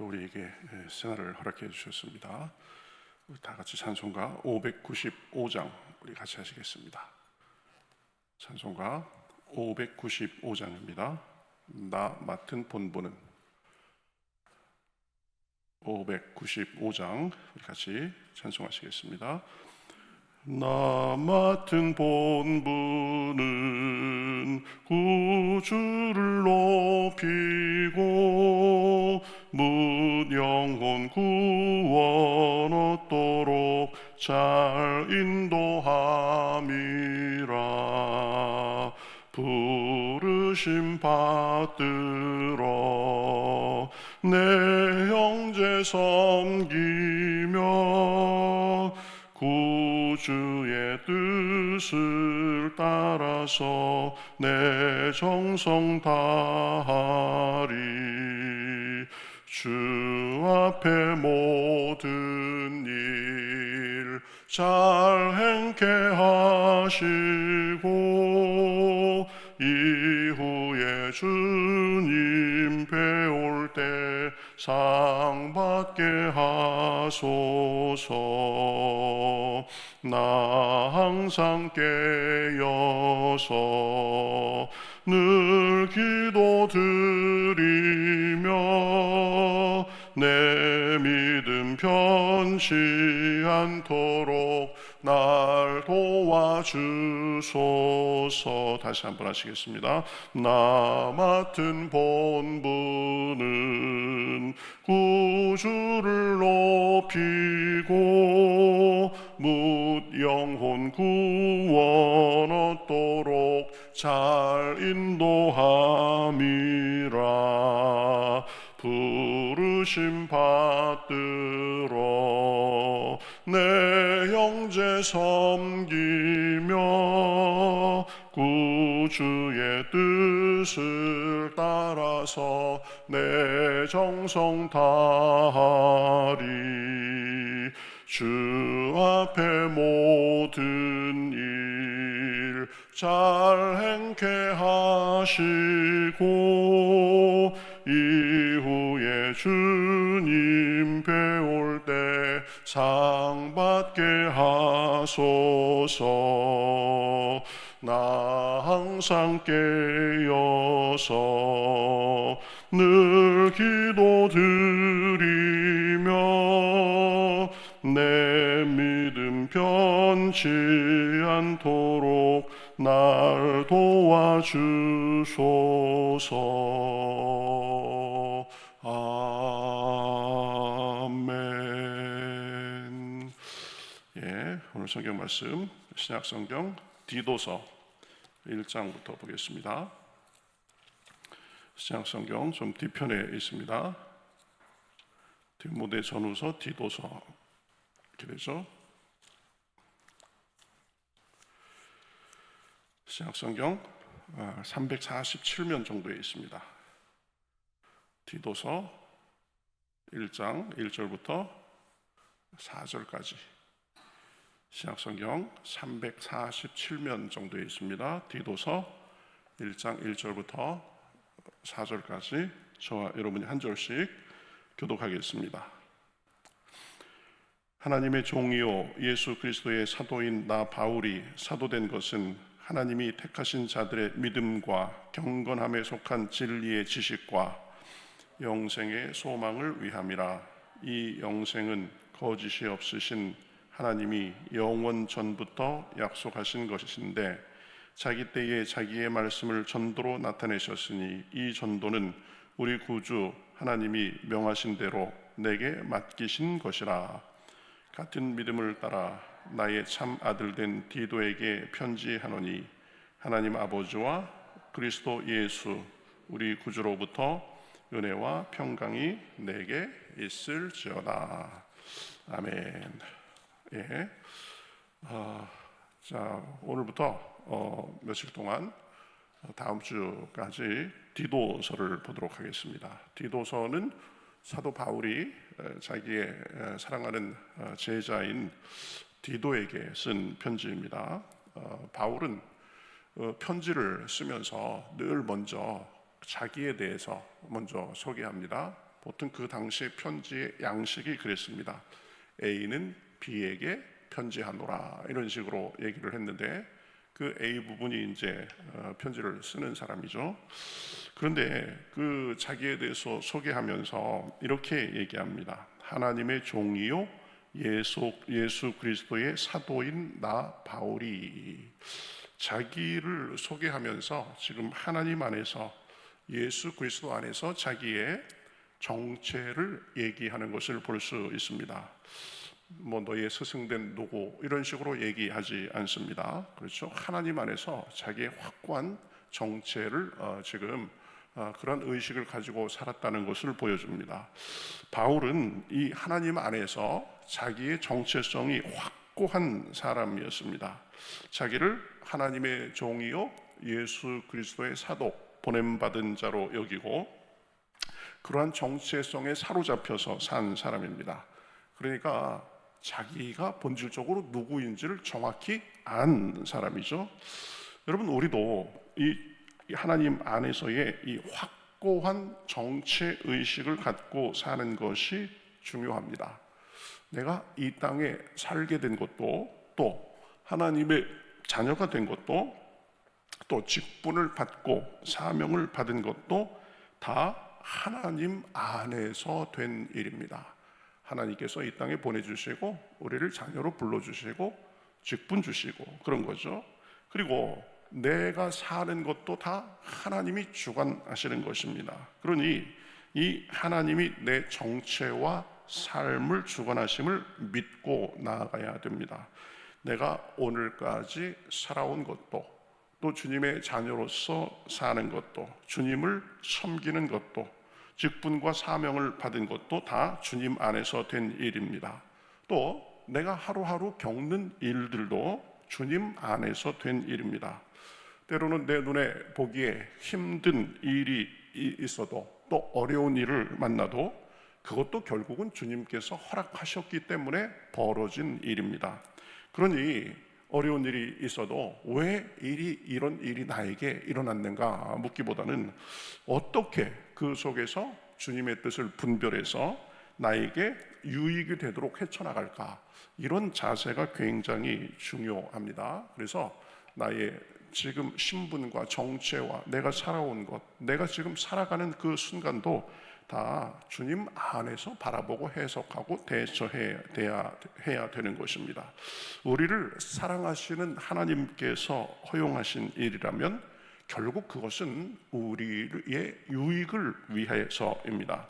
오늘도 우리에게 생활을 허락해 주셨습니다. 우리 다 같이 찬송가 595장 우리 같이 하시겠습니다. 찬송가 595장입니다. 나 맡은 본분은. 595장 우리 같이 찬송하시겠습니다. 나 맡은 본분은 구주를 높이고 묻 영혼 구원 얻도록 잘 인도함이라. 부르심 받들어 내 형제 섬기며 구주의 뜻을 따라서 내 정성 다하리. 주 앞에 모든 일 잘 행케 하시고 이후에 주님 배울 때 상 받게 하소서. 나 항상 깨어서 늘 기도드리며 내 믿음 편치 않도록 날 도와주소서. 다시 한번 하시겠습니다. 나 맡은 본분은 구주를 높이고 묻 영혼 구원 얻도록 잘 인도함이라. 부르심 받들어 내 형제 섬기며 구주의 뜻을 따라서 내 정성 다하리. 주 앞에 모든 일 잘 행케 하시고 이후에 주님 배울 때 상 받게 하소서. 나 항상 깨어서 늘 기도드리며 내 믿음 편치 않도록 날 도와주소서. 아멘. 오늘 성경 말씀 신약 성경 디도서 1장부터 보겠습니다. 신약 성경 좀 뒤편에 있습니다. 디모데 전후서, 디도서 이렇게 되죠. 신약 성경 347면 정도에 있습니다. 디도서 1장 1절부터 4절까지 신약 성경 347면 정도에 있습니다. 디도서 1장 1절부터 4절까지 저와 여러분이 한 절씩 교독하겠습니다. 하나님의 종이요 예수 그리스도의 사도인 나 바울이 사도된 것은 하나님이 택하신 자들의 믿음과 경건함에 속한 진리의 지식과 영생의 소망을 위함이라. 이 영생은 거짓이 없으신 하나님이 영원 전부터 약속하신 것인데 자기 때에 자기의 말씀을 전도로 나타내셨으니 이 전도는 우리 구주 하나님이 명하신 대로 내게 맡기신 것이라. 같은 믿음을 따라 나의 참 아들된 디도에게 편지하노니 하나님 아버지와 그리스도 예수 우리 구주로부터 은혜와 평강이 내게 있을지어다. 아멘. 자, 오늘부터 며칠 동안 다음 주까지 디도서를 보도록 하겠습니다. 디도서는 사도 바울이 자기의 사랑하는 제자인 디도에게 쓴 편지입니다. 바울은 편지를 쓰면서 늘 먼저 자기에 대해서 먼저 소개합니다. 보통 그 당시의 편지의 양식이 그랬습니다. A는 B에게 편지하노라, 이런 식으로 얘기를 했는데, 그 A 부분이 이제 편지를 쓰는 사람이죠. 그런데 그 자기에 대해서 소개하면서 이렇게 얘기합니다. 하나님의 종이요 예수 그리스도의 사도인 나 바울이. 자기를 소개하면서 지금 하나님 안에서, 예수 그리스도 안에서 자기의 정체를 얘기하는 것을 볼 수 있습니다. 너의 스승된 누구, 이런 식으로 얘기하지 않습니다. 그렇죠? 하나님 안에서 자기의 확고한 정체를 지금 그런 의식을 가지고 살았다는 것을 보여줍니다. 바울은 이 하나님 안에서 자기의 정체성이 확고한 사람이었습니다. 자기를 하나님의 종이요 예수 그리스도의 사도, 보냄받은 자로 여기고, 그러한 정체성에 사로잡혀서 산 사람입니다. 그러니까 자기가 본질적으로 누구인지를 정확히 안 사람이죠. 여러분, 우리도 이 하나님 안에서의 이 확고한 정체 의식을 갖고 사는 것이 중요합니다. 내가 이 땅에 살게 된 것도, 또 하나님의 자녀가 된 것도, 또 직분을 받고 사명을 받은 것도 다 하나님 안에서 된 일입니다. 하나님께서 이 땅에 보내주시고 우리를 자녀로 불러주시고 직분 주시고 그런 거죠. 그리고 내가 사는 것도 다 하나님이 주관하시는 것입니다. 그러니 이 하나님이 내 정체와 삶을 주관하심을 믿고 나아가야 됩니다. 내가 오늘까지 살아온 것도, 또 주님의 자녀로서 사는 것도, 주님을 섬기는 것도, 직분과 사명을 받은 것도 다 주님 안에서 된 일입니다. 또 내가 하루하루 겪는 일들도 주님 안에서 된 일입니다. 때로는 내 눈에 보기에 힘든 일이 있어도, 또 어려운 일을 만나도 그것도 결국은 주님께서 허락하셨기 때문에 벌어진 일입니다. 그러니 어려운 일이 있어도 왜 이런 일이 나에게 일어났는가 묻기보다는 어떻게 그 속에서 주님의 뜻을 분별해서 나에게 유익이 되도록 헤쳐나갈까, 이런 자세가 굉장히 중요합니다. 그래서 나의 지금 신분과 정체와 내가 살아온 것, 내가 지금 살아가는 그 순간도 다 주님 안에서 바라보고 해석하고 대처해야 되는 것입니다. 우리를 사랑하시는 하나님께서 허용하신 일이라면 결국 그것은 우리의 유익을 위해서입니다.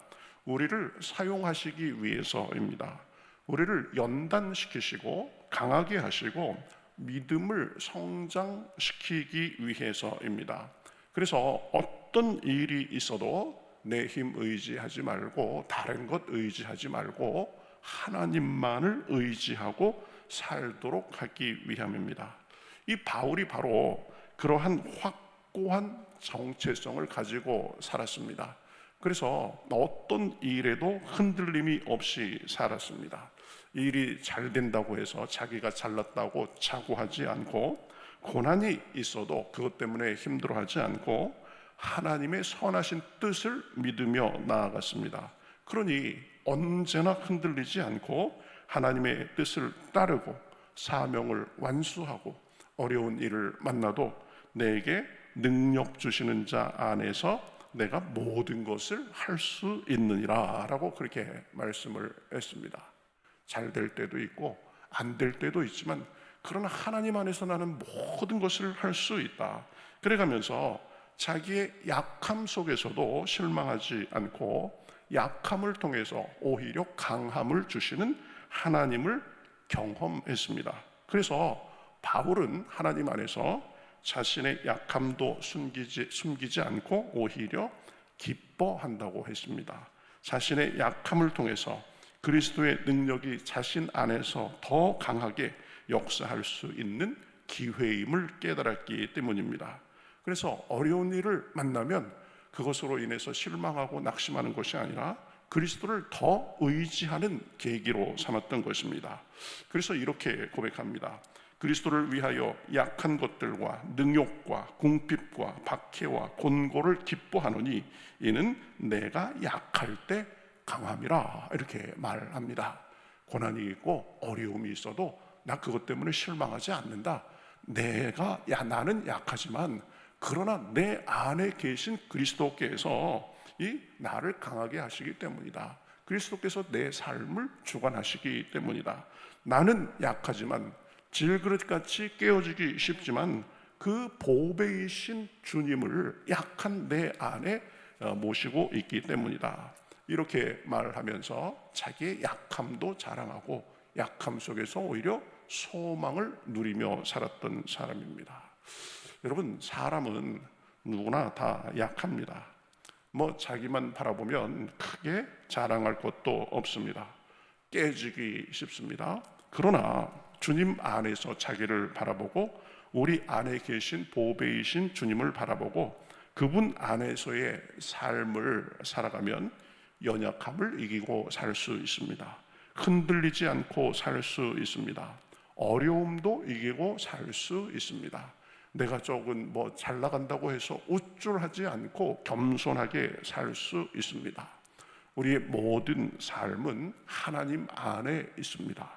우리를 사용하시기 위해서입니다. 우리를 연단시키시고 강하게 하시고 믿음을 성장시키기 위해서입니다. 그래서 어떤 일이 있어도 내 힘 의지하지 말고, 다른 것 의지하지 말고 하나님만을 의지하고 살도록 하기 위함입니다. 이 바울이 바로 그러한 확고한 정체성을 가지고 살았습니다. 그래서 어떤 일에도 흔들림이 없이 살았습니다. 일이 잘 된다고 해서 자기가 잘났다고 자고하지 않고, 고난이 있어도 그것 때문에 힘들어하지 않고 하나님의 선하신 뜻을 믿으며 나아갔습니다. 그러니 언제나 흔들리지 않고 하나님의 뜻을 따르고 사명을 완수하고, 어려운 일을 만나도 내게 능력 주시는 자 안에서 내가 모든 것을 할 수 있느니라 라고 그렇게 말씀을 했습니다. 잘 될 때도 있고 안 될 때도 있지만, 그러나 하나님 안에서 나는 모든 것을 할 수 있다. 그래가면서 자기의 약함 속에서도 실망하지 않고, 약함을 통해서 오히려 강함을 주시는 하나님을 경험했습니다. 그래서 바울은 하나님 안에서 자신의 약함도 숨기지 않고 오히려 기뻐한다고 했습니다. 자신의 약함을 통해서 그리스도의 능력이 자신 안에서 더 강하게 역사할 수 있는 기회임을 깨달았기 때문입니다. 그래서 어려운 일을 만나면 그것으로 인해서 실망하고 낙심하는 것이 아니라 그리스도를 더 의지하는 계기로 삼았던 것입니다. 그래서 이렇게 고백합니다. 그리스도를 위하여 약한 것들과 능욕과 궁핍과 박해와 곤고를 기뻐하노니 이는 내가 약할 때 강함이라 이렇게 말합니다. 고난이 있고 어려움이 있어도 나 그것 때문에 실망하지 않는다. 나는 약하지만 그러나 내 안에 계신 그리스도께서 이 나를 강하게 하시기 때문이다. 그리스도께서 내 삶을 주관하시기 때문이다. 나는 약하지만 질그릇같이 깨어지기 쉽지만 그 보배이신 주님을 약한 내 안에 모시고 있기 때문이다. 이렇게 말하면서 자기의 약함도 자랑하고 약함 속에서 오히려 소망을 누리며 살았던 사람입니다. 여러분, 사람은 누구나 다 약합니다. 자기만 바라보면 크게 자랑할 것도 없습니다. 깨지기 쉽습니다. 그러나 주님 안에서 자기를 바라보고 우리 안에 계신 보배이신 주님을 바라보고 그분 안에서의 삶을 살아가면 연약함을 이기고 살 수 있습니다. 흔들리지 않고 살 수 있습니다. 어려움도 이기고 살 수 있습니다. 내가 조금 잘 나간다고 해서 우쭐하지 않고 겸손하게 살 수 있습니다. 우리의 모든 삶은 하나님 안에 있습니다.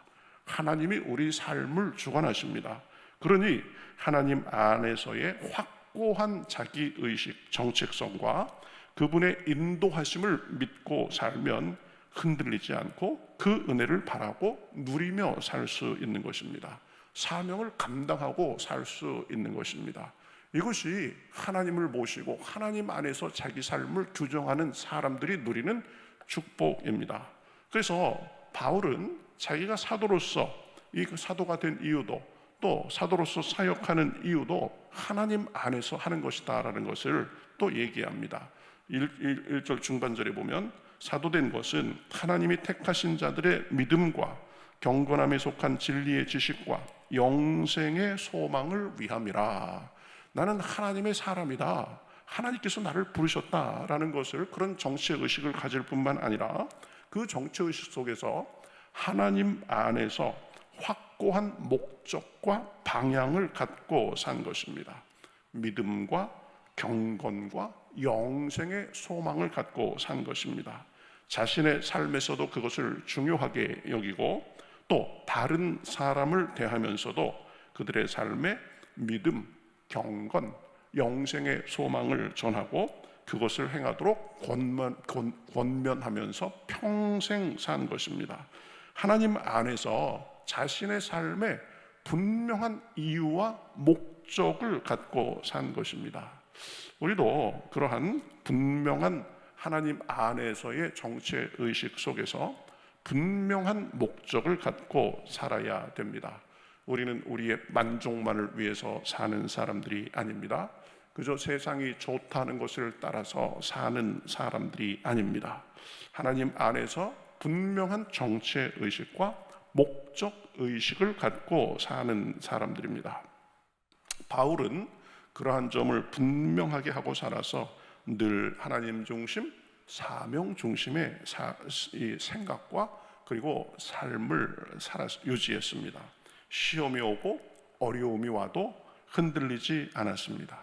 하나님이 우리 삶을 주관하십니다. 그러니 하나님 안에서의 확고한 자기의식, 정체성과 그분의 인도하심을 믿고 살면 흔들리지 않고 그 은혜를 바라고 누리며 살 수 있는 것입니다. 사명을 감당하고 살 수 있는 것입니다. 이것이 하나님을 모시고 하나님 안에서 자기 삶을 규정하는 사람들이 누리는 축복입니다. 그래서 바울은 자기가 사도로서 이 사도가 된 이유도 또 사도로서 사역하는 이유도 하나님 안에서 하는 것이다 라는 것을 또 얘기합니다. 1절 중반절에 보면 사도된 것은 하나님이 택하신 자들의 믿음과 경건함에 속한 진리의 지식과 영생의 소망을 위함이라. 나는 하나님의 사람이다. 하나님께서 나를 부르셨다라는 것을, 그런 정체의식을 가질 뿐만 아니라 그 정체의식 속에서 하나님 안에서 확고한 목적과 방향을 갖고 산 것입니다. 믿음과 경건과 영생의 소망을 갖고 산 것입니다. 자신의 삶에서도 그것을 중요하게 여기고 또 다른 사람을 대하면서도 그들의 삶에 믿음, 경건, 영생의 소망을 전하고 그것을 행하도록 권면하면서 평생 산 것입니다. 하나님 안에서 자신의 삶에 분명한 이유와 목적을 갖고 산 것입니다. 우리도 그러한 분명한 하나님 안에서의 정체의식 속에서 분명한 목적을 갖고 살아야 됩니다. 우리는 우리의 만족만을 위해서 사는 사람들이 아닙니다. 그저 세상이 좋다는 것을 따라서 사는 사람들이 아닙니다. 하나님 안에서 분명한 정체의식과 목적의식을 갖고 사는 사람들입니다. 바울은 그러한 점을 분명하게 하고 살아서 늘 하나님 중심, 사명 중심의 생각과 그리고 삶을 유지했습니다. 시험이 오고 어려움이 와도 흔들리지 않았습니다.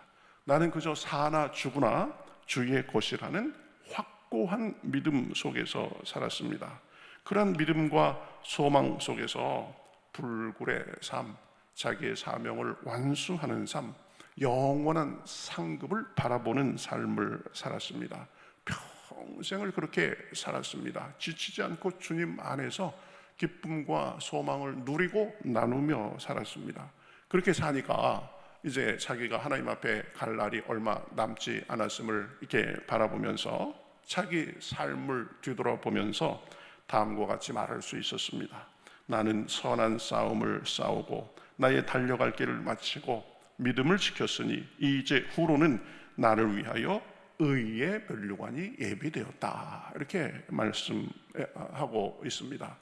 나는 그저 사나 죽으나 주의 것이라는 확고한 믿음 속에서 살았습니다. 그런 믿음과 소망 속에서 불굴의 삶, 자기의 사명을 완수하는 삶, 영원한 상급을 바라보는 삶을 살았습니다. 평생을 그렇게 살았습니다. 지치지 않고 주님 안에서 기쁨과 소망을 누리고 나누며 살았습니다. 그렇게 사니까 이제 자기가 하나님 앞에 갈 날이 얼마 남지 않았음을 이렇게 바라보면서 자기 삶을 뒤돌아보면서 다음과 같이 말할 수 있었습니다. 나는 선한 싸움을 싸우고 나의 달려갈 길을 마치고 믿음을 지켰으니 이제 후로는 나를 위하여 의의 면류관이 예비되었다. 이렇게 말씀하고 있습니다.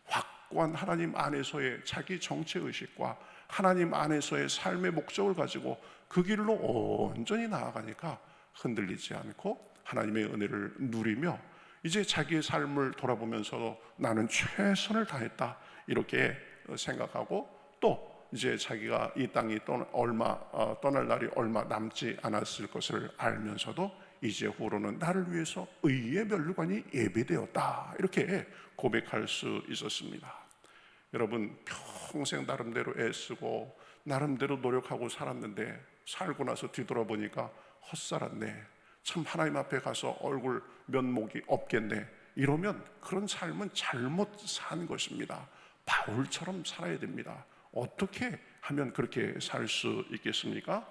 확고한 하나님 안에서의 자기 정체의식과 하나님 안에서의 삶의 목적을 가지고 그 길로 온전히 나아가니까 흔들리지 않고 하나님의 은혜를 누리며 이제 자기의 삶을 돌아보면서도 나는 최선을 다했다 이렇게 생각하고 또 이제 자기가 이 땅이 떠날 날이 얼마 남지 않았을 것을 알면서도 이제후로는 나를 위해서 의의 면류관이 예비되었다, 이렇게 고백할 수 있었습니다. 여러분, 평생 나름대로 애쓰고 나름대로 노력하고 살았는데 살고 나서 뒤돌아보니까 헛살았네, 참 하나님 앞에 가서 얼굴 면목이 없겠네, 이러면 그런 삶은 잘못 산 것입니다. 바울처럼 살아야 됩니다. 어떻게 하면 그렇게 살 수 있겠습니까?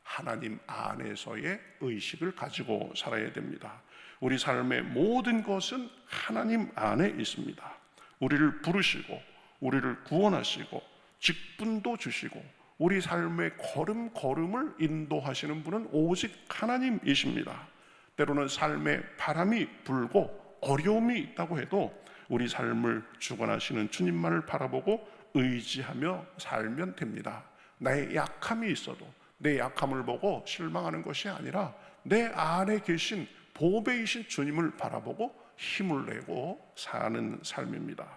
하나님 안에서의 의식을 가지고 살아야 됩니다. 우리 삶의 모든 것은 하나님 안에 있습니다. 우리를 부르시고 우리를 구원하시고 직분도 주시고 우리 삶의 걸음걸음을 인도하시는 분은 오직 하나님이십니다. 때로는 삶에 바람이 불고 어려움이 있다고 해도 우리 삶을 주관하시는 주님만을 바라보고 의지하며 살면 됩니다. 나의 약함이 있어도 내 약함을 보고 실망하는 것이 아니라 내 안에 계신 보배이신 주님을 바라보고 힘을 내고 사는 삶입니다.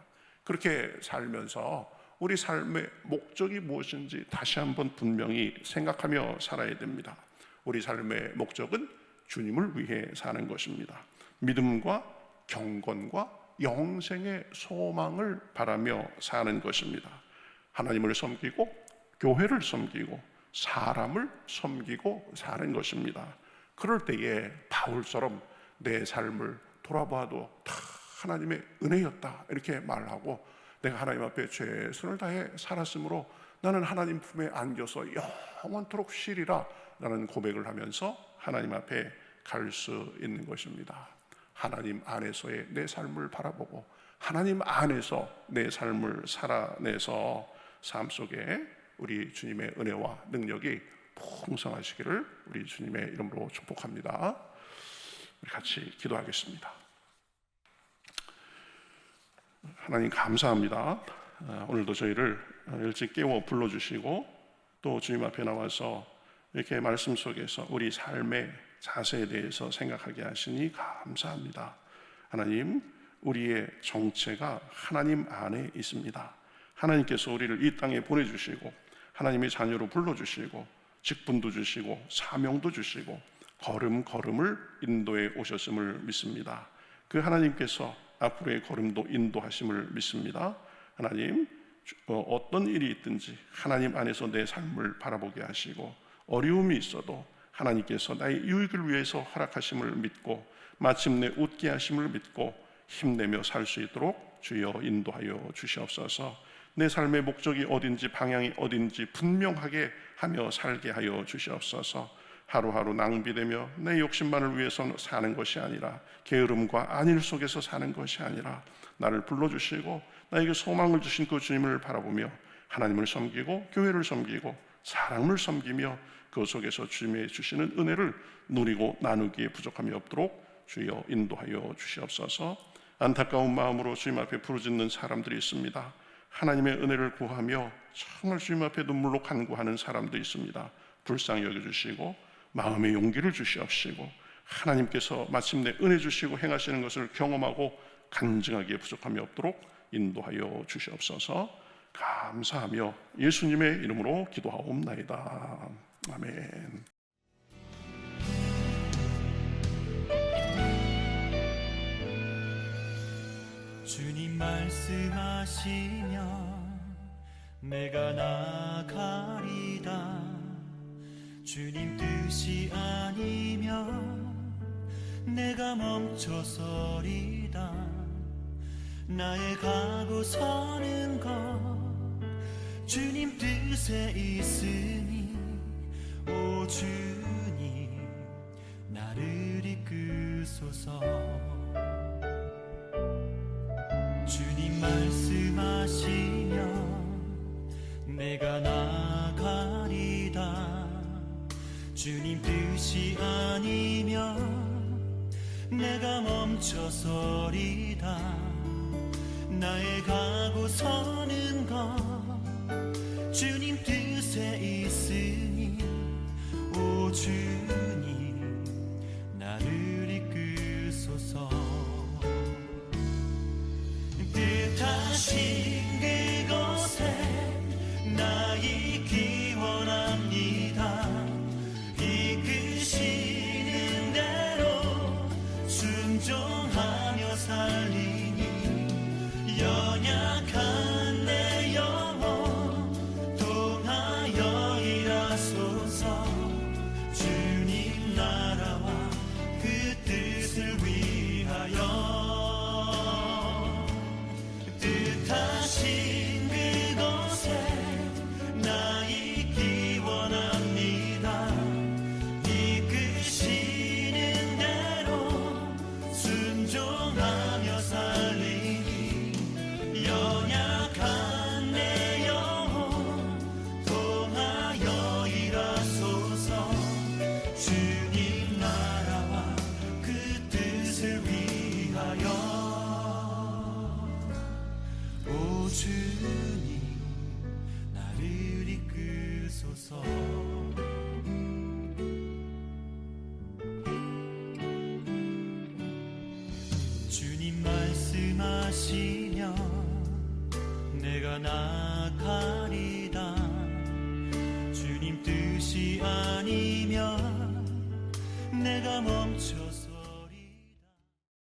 그렇게 살면서 우리 삶의 목적이 무엇인지 다시 한번 분명히 생각하며 살아야 됩니다. 우리 삶의 목적은 주님을 위해 사는 것입니다. 믿음과 경건과 영생의 소망을 바라며 사는 것입니다. 하나님을 섬기고 교회를 섬기고 사람을 섬기고 사는 것입니다. 그럴 때에 바울처럼 내 삶을 돌아봐도 다 하나님의 은혜였다, 이렇게 말하고 내가 하나님 앞에 최선을 다해 살았으므로 나는 하나님 품에 안겨서 영원토록 쉬리라 라는 고백을 하면서 하나님 앞에 갈 수 있는 것입니다. 하나님 안에서의 내 삶을 바라보고 하나님 안에서 내 삶을 살아내서 삶 속에 우리 주님의 은혜와 능력이 풍성하시기를 우리 주님의 이름으로 축복합니다. 우리 같이 기도하겠습니다. 하나님 감사합니다. 오늘도 저희를 일찍 깨워 불러주시고 또 주님 앞에 나와서 이렇게 말씀 속에서 우리 삶의 자세에 대해서 생각하게 하시니 감사합니다. 하나님, 우리의 정체가 하나님 안에 있습니다. 하나님께서 우리를 이 땅에 보내주시고 하나님의 자녀로 불러주시고 직분도 주시고 사명도 주시고 걸음걸음을 인도해 오셨음을 믿습니다. 그 하나님께서 앞으로의 걸음도 인도하심을 믿습니다. 하나님, 어떤 일이 있든지 하나님 안에서 내 삶을 바라보게 하시고 어려움이 있어도 하나님께서 나의 유익을 위해서 허락하심을 믿고 마침내 웃게 하심을 믿고 힘내며 살 수 있도록 주여 인도하여 주시옵소서. 내 삶의 목적이 어딘지 방향이 어딘지 분명하게 하며 살게 하여 주시옵소서. 하루하루 낭비되며 내 욕심만을 위해서 사는 것이 아니라 게으름과 안일 속에서 사는 것이 아니라 나를 불러주시고 나에게 소망을 주신 그 주님을 바라보며 하나님을 섬기고 교회를 섬기고 사람을 섬기며 그 속에서 주님의 주시는 은혜를 누리고 나누기에 부족함이 없도록 주여 인도하여 주시옵소서. 안타까운 마음으로 주님 앞에 부르짖는 사람들이 있습니다. 하나님의 은혜를 구하며 정말 주님 앞에 눈물로 간구하는 사람도 있습니다. 불쌍히 여겨주시고 마음의 용기를 주시옵시고 하나님께서 마침내 은혜 주시고 행하시는 것을 경험하고 간증하기에 부족함이 없도록 인도하여 주시옵소서. 감사하며 예수님의 이름으로 기도하옵나이다. 아멘. 주님 말씀하시면 내가 나가리다. 주님 뜻이 아니면 내가 멈춰서리다. 나의 가고 서는 것 주님 뜻에 있으니 오 주님 나를 이끄소서. 주님 말씀하시면 내가 나가리다. 주님 뜻이 아니면 내가 멈춰서리다. 나의 가고 서는 것 주님 뜻에 있으니 오 주님 나를 이끄소서. 뜻하신 그곳에 나 있기 원합니다. 이끄시는 대로 주님 나를 이끄소서. 주님 말씀하시면 내가 나가리다. 주님 뜻이 아니면 내가 멈춰